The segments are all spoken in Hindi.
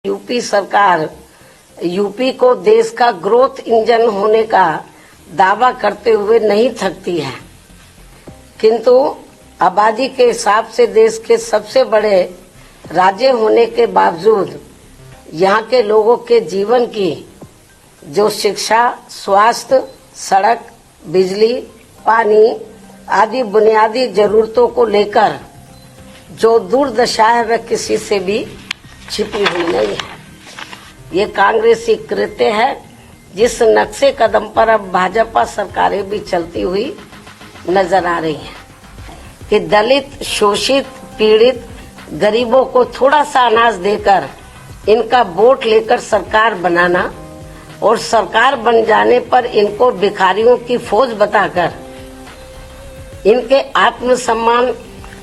यूपी सरकार यूपी को देश का ग्रोथ इंजन होने का दावा करते हुए नहीं थकती है, किंतु आबादी के हिसाब से देश के सबसे बड़े राज्य होने के बावजूद यहाँ के लोगों के जीवन की जो शिक्षा, स्वास्थ्य, सड़क, बिजली, पानी आदि बुनियादी जरूरतों को लेकर जो दुर्दशा है वह किसी से भी छिपी हुई नहीं है। ये कांग्रेसी कृत्य है जिस नक्शे कदम पर अब भाजपा सरकारें भी चलती हुई नजर आ रही हैं कि दलित, शोषित, पीड़ित गरीबों को थोड़ा सा अनाज देकर इनका वोट लेकर सरकार बनाना और सरकार बन जाने पर इनको भिखारियों की फौज बताकर इनके आत्मसम्मान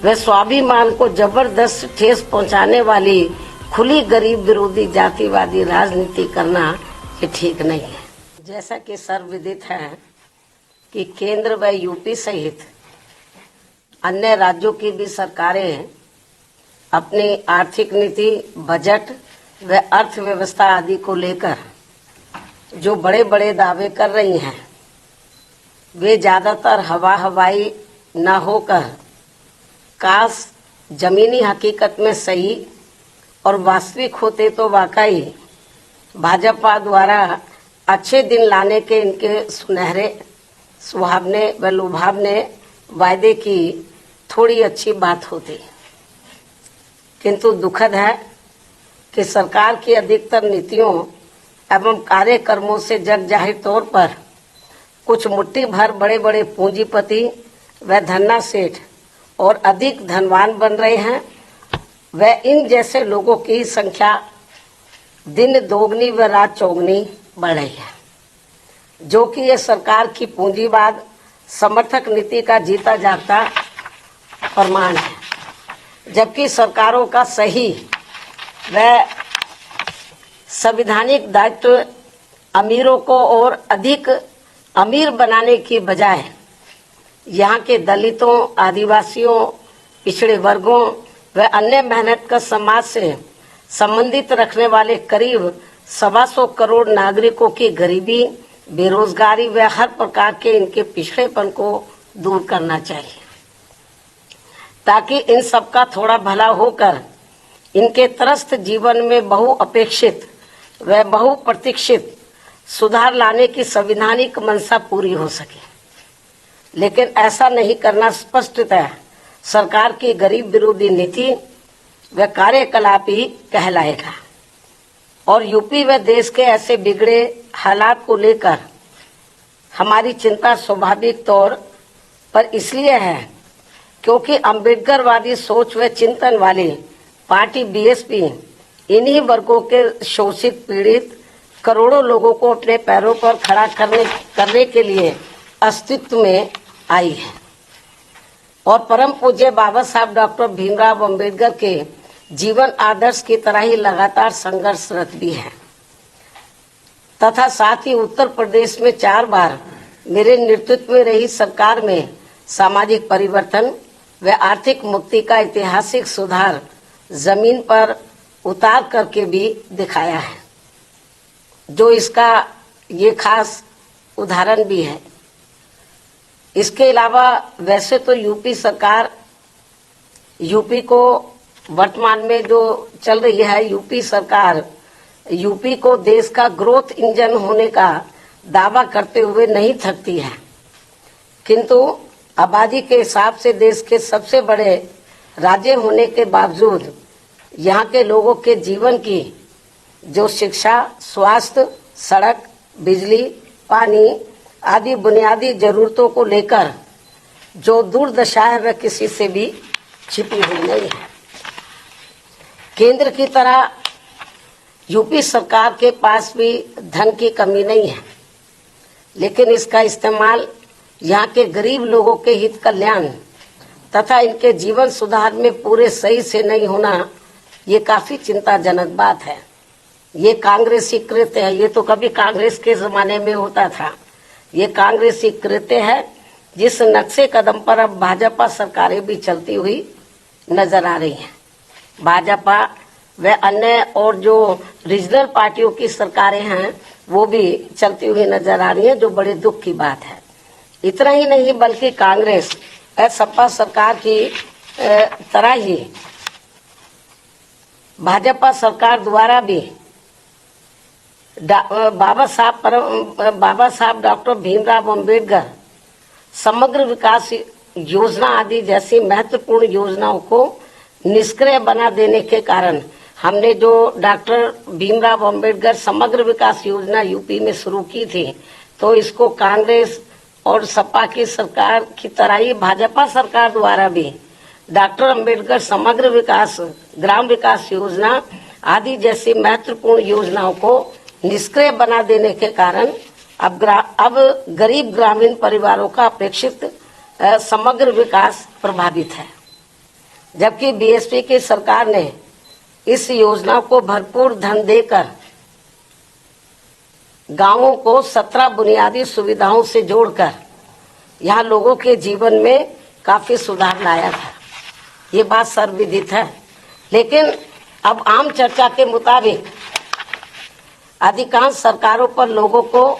व स्वाभिमान को जबरदस्त ठेस पहुंचाने वाली खुली गरीब विरोधी जातिवादी राजनीति करना ये ठीक नहीं है। जैसा कि सर्वविदित है कि केंद्र व यूपी सहित अन्य राज्यों की भी सरकारें अपनी आर्थिक नीति, बजट व अर्थव्यवस्था आदि को लेकर जो बड़े बड़े दावे कर रही हैं वे ज्यादातर हवाई न होकर काश जमीनी हकीकत में सही और वास्तविक होते तो वाकई भाजपा द्वारा अच्छे दिन लाने के इनके सुनहरे, सुहावने व लुभावने वायदे की थोड़ी अच्छी बात होती, किंतु दुखद है कि सरकार की अधिकतर नीतियों एवं कार्यक्रमों से जग जाहिर तौर पर कुछ मुट्ठी भर बड़े बड़े पूंजीपति व धन्ना सेठ और अधिक धनवान बन रहे हैं। व इन जैसे लोगों की संख्या दिन दोगुनी व रात चौगुनी बढ़ रही है, जो कि ये सरकार की पूंजीवाद समर्थक नीति का जीता जागता प्रमाण है। जबकि सरकारों का सही व संवैधानिक दायित्व अमीरों को और अधिक अमीर बनाने की बजाय यहाँ के दलितों, आदिवासियों, पिछड़े वर्गों व अन्य मेहनत का समाज से संबंधित रखने वाले करीब 125 करोड़ नागरिकों की गरीबी, बेरोजगारी व हर प्रकार के इनके पिछड़ेपन को दूर करना चाहिए, ताकि इन सबका थोड़ा भला होकर इनके त्रस्त जीवन में बहुअपेक्षित व बहुप्रतीक्षित सुधार लाने की संवैधानिक मंशा पूरी हो सके। लेकिन ऐसा नहीं करना स्पष्टतः सरकार की गरीब विरोधी नीति व कार्यकलाप ही कहलाएगा। और यूपी व देश के ऐसे बिगड़े हालात को लेकर हमारी चिंता स्वाभाविक तौर पर इसलिए है क्योंकि अम्बेडकरवादी सोच व चिंतन वाली पार्टी बीएसपी इन्हीं वर्गों के शोषित, पीड़ित करोड़ों लोगों को अपने पैरों पर खड़ा करने के लिए अस्तित्व में आई है और परम पूज्य बाबा साहब डॉक्टर भीमराव अंबेडकर के जीवन आदर्श की तरह ही लगातार संघर्षरत भी है। तथा साथ ही उत्तर प्रदेश में 4 बार मेरे नेतृत्व में रही सरकार में सामाजिक परिवर्तन व आर्थिक मुक्ति का ऐतिहासिक सुधार जमीन पर उतार करके भी दिखाया है, जो इसका ये खास उदाहरण भी है। इसके अलावा वैसे तो यूपी सरकार यूपी को वर्तमान में जो चल रही है, यूपी सरकार यूपी को देश का ग्रोथ इंजन होने का दावा करते हुए नहीं थकती है, किंतु आबादी के हिसाब से देश के सबसे बड़े राज्य होने के बावजूद यहाँ के लोगों के जीवन की जो शिक्षा, स्वास्थ्य, सड़क, बिजली, पानी आदि बुनियादी जरूरतों को लेकर जो दुर्दशा है वह किसी से भी छिपी हुई नहीं है। केंद्र की तरह यूपी सरकार के पास भी धन की कमी नहीं है, लेकिन इसका इस्तेमाल यहाँ के गरीब लोगों के हित कल्याण तथा इनके जीवन सुधार में पूरे सही से नहीं होना, ये काफी चिंताजनक बात है। ये कांग्रेसी कृत्य है। ये तो कभी कांग्रेस के जमाने में होता था। ये कांग्रेसी कृत्य है जिस नक्शे कदम पर अब भाजपा सरकारें भी चलती हुई नजर आ रही हैं। भाजपा व अन्य और जो रीजनल पार्टियों की सरकारें हैं वो भी चलती हुई नजर आ रही हैं, जो बड़े दुख की बात है। इतना ही नहीं बल्कि कांग्रेस सपा सरकार की तरह ही भाजपा सरकार द्वारा भी बाबा साहब डॉक्टर भीमराव अंबेडकर समग्र विकास योजना आदि जैसी महत्वपूर्ण योजनाओं को निष्क्रिय बना देने के कारण हमने जो डॉक्टर भीमराव अंबेडकर समग्र विकास योजना यूपी में शुरू की थी, तो इसको कांग्रेस और सपा की सरकार की तरह ही भाजपा सरकार द्वारा भी डॉक्टर अंबेडकर समग्र विकास, ग्राम विकास योजना आदि जैसी महत्वपूर्ण योजनाओं को निष्क्रिय बना देने के कारण अब गरीब ग्रामीण परिवारों का अपेक्षित समग्र विकास प्रभावित है। जबकि बीएसपी की सरकार ने इस योजना को भरपूर धन देकर गांवों को 17 बुनियादी सुविधाओं से जोड़कर यहाँ लोगों के जीवन में काफी सुधार लाया था। ये बात सर्वविदित है। लेकिन अब आम चर्चा के मुताबिक अधिकांश सरकारों पर लोगों को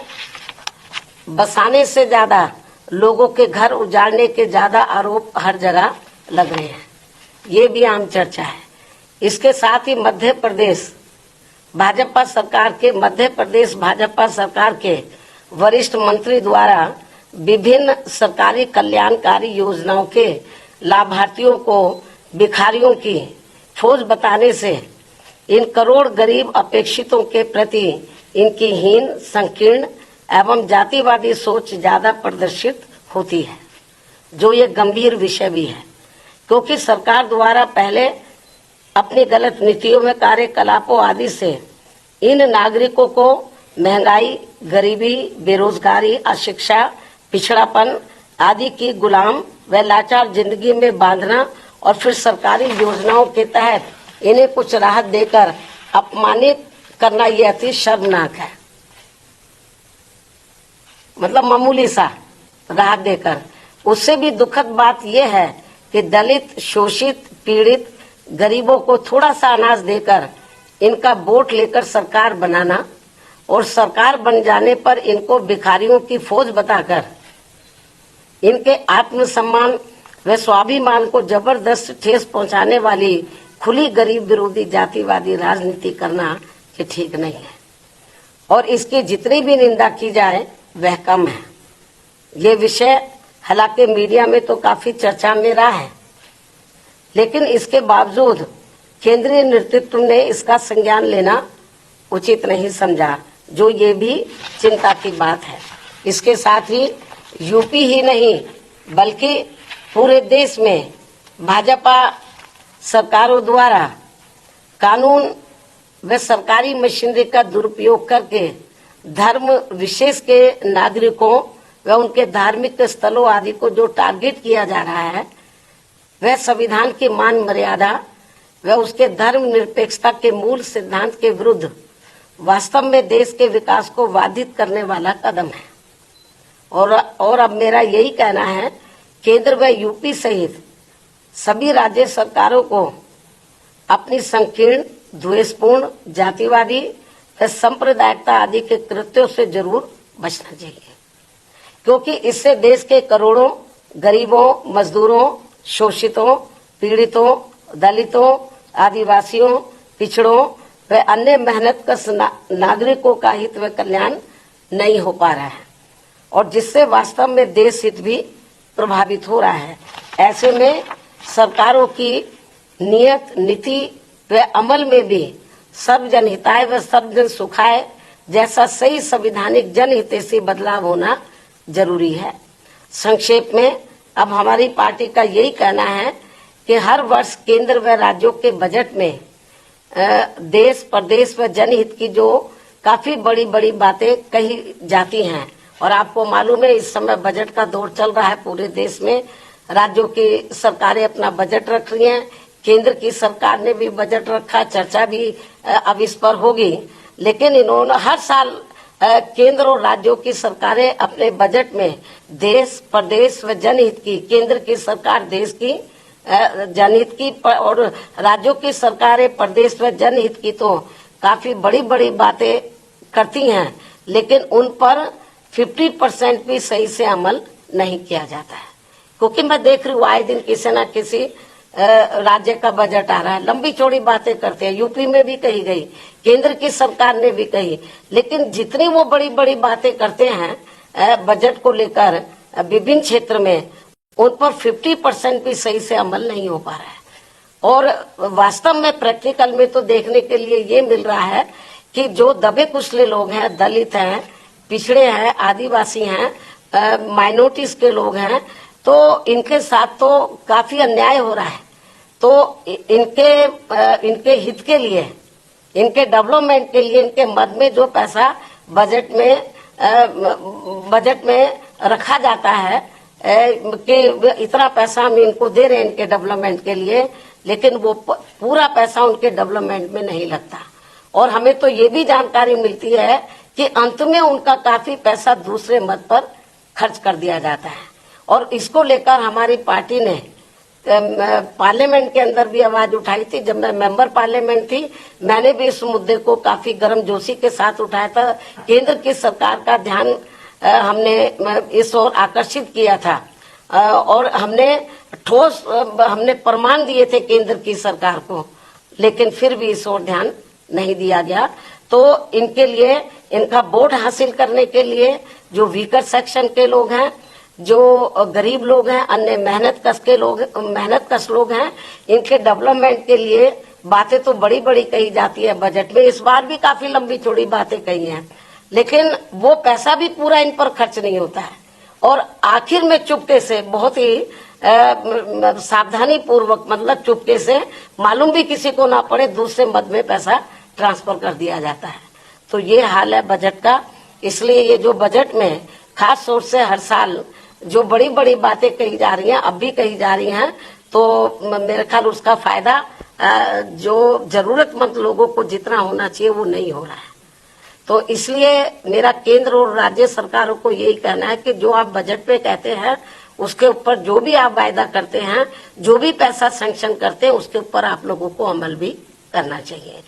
बसाने से ज्यादा लोगों के घर उजाड़ने के ज्यादा आरोप हर जगह लग रहे हैं। ये भी आम चर्चा है। इसके साथ ही मध्य प्रदेश भाजपा सरकार के वरिष्ठ मंत्री द्वारा विभिन्न सरकारी कल्याणकारी योजनाओं के लाभार्थियों को भिखारियों की फौज बताने से इन करोड़ गरीब अपेक्षितों के प्रति इनकी हीन, संकीर्ण एवं जातिवादी सोच ज्यादा प्रदर्शित होती है, जो ये गंभीर विषय भी है। क्योंकि सरकार द्वारा पहले अपनी गलत नीतियों में कार्यकलापों आदि से इन नागरिकों को महंगाई, गरीबी, बेरोजगारी, अशिक्षा, पिछड़ापन आदि की गुलाम व लाचार जिंदगी में बांधना और फिर सरकारी योजनाओं के तहत इन्हें कुछ राहत देकर अपमानित करना यह अति शर्मनाक है। मतलब मामूली सा राहत देकर। उससे भी दुखद बात यह है कि दलित, शोषित, पीड़ित गरीबों को थोड़ा सा अनाज देकर इनका वोट लेकर सरकार बनाना और सरकार बन जाने पर इनको भिखारियों की फौज बताकर इनके आत्मसम्मान व स्वाभिमान को जबरदस्त ठेस पहुंचाने वाली खुली गरीब विरोधी जातिवादी राजनीति करना ये ठीक नहीं है। और इसकी जितनी भी निंदा की जाए वह कम है। ये विषय हालांकि मीडिया में तो काफी चर्चा में रहा है, लेकिन इसके बावजूद केंद्रीय नेतृत्व ने इसका संज्ञान लेना उचित नहीं समझा, जो ये भी चिंता की बात है। इसके साथ ही यूपी ही नहीं बल्कि पूरे देश में भाजपा सरकारों द्वारा कानून व सरकारी मशीनरी का दुरुपयोग करके धर्म विशेष के नागरिकों व उनके धार्मिक स्थलों आदि को जो टारगेट किया जा रहा है, वह संविधान की मान मर्यादा व उसके धर्म निरपेक्षता के मूल सिद्धांत के विरुद्ध वास्तव में देश के विकास को बाधित करने वाला कदम है। और अब मेरा यही कहना है, केंद्र व यूपी सहित सभी राज्य सरकारों को अपनी संकीर्ण, द्वेषपूर्ण, जातिवादी व सांप्रदायिकता आदि के कृत्यों से जरूर बचना चाहिए, क्योंकि इससे देश के करोड़ों गरीबों, मजदूरों, शोषितों, पीड़ितों, दलितों, आदिवासियों, पिछड़ों व अन्य मेहनतकश नागरिकों का हित व कल्याण नहीं हो पा रहा है, और जिससे वास्तव में देश हित भी प्रभावित हो रहा है। ऐसे में सरकारों की नियत, नीति व अमल में भी सर्वजन हिताय व सर्वजन सुखाय जैसा सही संवैधानिक जनहितैषी बदलाव होना जरूरी है। संक्षेप में अब हमारी पार्टी का यही कहना है कि हर वर्ष केंद्र व राज्यों के बजट में देश, प्रदेश व जनहित की जो काफी बड़ी बड़ी बातें कही जाती हैं, और आपको मालूम है इस समय बजट का दौर चल रहा है पूरे देश में। राज्यों की सरकारें अपना बजट रख रही हैं, केंद्र की सरकार ने भी बजट रखा, चर्चा भी अब इस पर होगी। लेकिन इन्होंने हर साल केंद्र और राज्यों की सरकारें अपने बजट में देश, प्रदेश व जनहित की, केंद्र की सरकार देश की जनहित की और राज्यों की सरकारें प्रदेश में जनहित की तो काफी बड़ी बड़ी बातें करती हैं, लेकिन उन पर 50% भी सही से अमल नहीं किया जाता है। क्योंकि मैं देख रही हूँ आए दिन किसी न किसी राज्य का बजट आ रहा है, लंबी चौड़ी बातें करते हैं, यूपी में भी कही गई, केंद्र की सरकार ने भी कही, लेकिन जितनी वो बड़ी बड़ी बातें करते हैं बजट को लेकर विभिन्न क्षेत्र में, उन पर 50% भी सही से अमल नहीं हो पा रहा है। और वास्तव में प्रैक्टिकल में तो देखने के लिए ये मिल रहा है कि जो दबे कुचले लोग हैं, दलित हैं, पिछड़े हैं, आदिवासी हैं, माइनॉरिटीज के लोग हैं, तो इनके साथ तो काफी अन्याय हो रहा है। तो इनके हित के लिए, इनके डेवलपमेंट के लिए, इनके मद में जो पैसा बजट में रखा जाता है कि इतना पैसा हम इनको दे रहे हैं इनके डेवलपमेंट के लिए, लेकिन वो पूरा पैसा उनके डेवलपमेंट में नहीं लगता। और हमें तो ये भी जानकारी मिलती है कि अंत में उनका काफी पैसा दूसरे मद पर खर्च कर दिया जाता है। और इसको लेकर हमारी पार्टी ने पार्लियामेंट के अंदर भी आवाज उठाई थी। जब मैं मेंबर पार्लियामेंट थी, मैंने भी इस मुद्दे को काफी गर्मजोशी के साथ उठाया था। केंद्र की सरकार का ध्यान हमने इस ओर आकर्षित किया था और हमने प्रमाण दिए थे केंद्र की सरकार को, लेकिन फिर भी इस ओर ध्यान नहीं दिया गया। तो इनके लिए, इनका वोट हासिल करने के लिए जो वीकर सेक्शन के लोग हैं, जो गरीब लोग हैं, अन्य मेहनत कश लोग हैं, इनके डेवलपमेंट के लिए बातें तो बड़ी बड़ी कही जाती है बजट में। इस बार भी काफी लंबी चौड़ी बातें कही हैं, लेकिन वो पैसा भी पूरा इन पर खर्च नहीं होता है। और आखिर में चुपके से, बहुत ही सावधानी पूर्वक, मतलब चुपके से, मालूम भी किसी को ना पड़े, दूसरे मद में पैसा ट्रांसफर कर दिया जाता है। तो ये हाल है बजट का। इसलिए ये जो बजट में खास तौर से हर साल जो बड़ी बड़ी बातें कही जा रही हैं, अब भी कही जा रही हैं, तो मेरे ख्याल उसका फायदा जो जरूरतमंद लोगों को जितना होना चाहिए वो नहीं हो रहा है। तो इसलिए मेरा केंद्र और राज्य सरकारों को यही कहना है कि जो आप बजट पे कहते हैं, उसके ऊपर जो भी आप वायदा करते हैं, जो भी पैसा सैंक्शन करते हैं, उसके ऊपर आप लोगों को अमल भी करना चाहिए।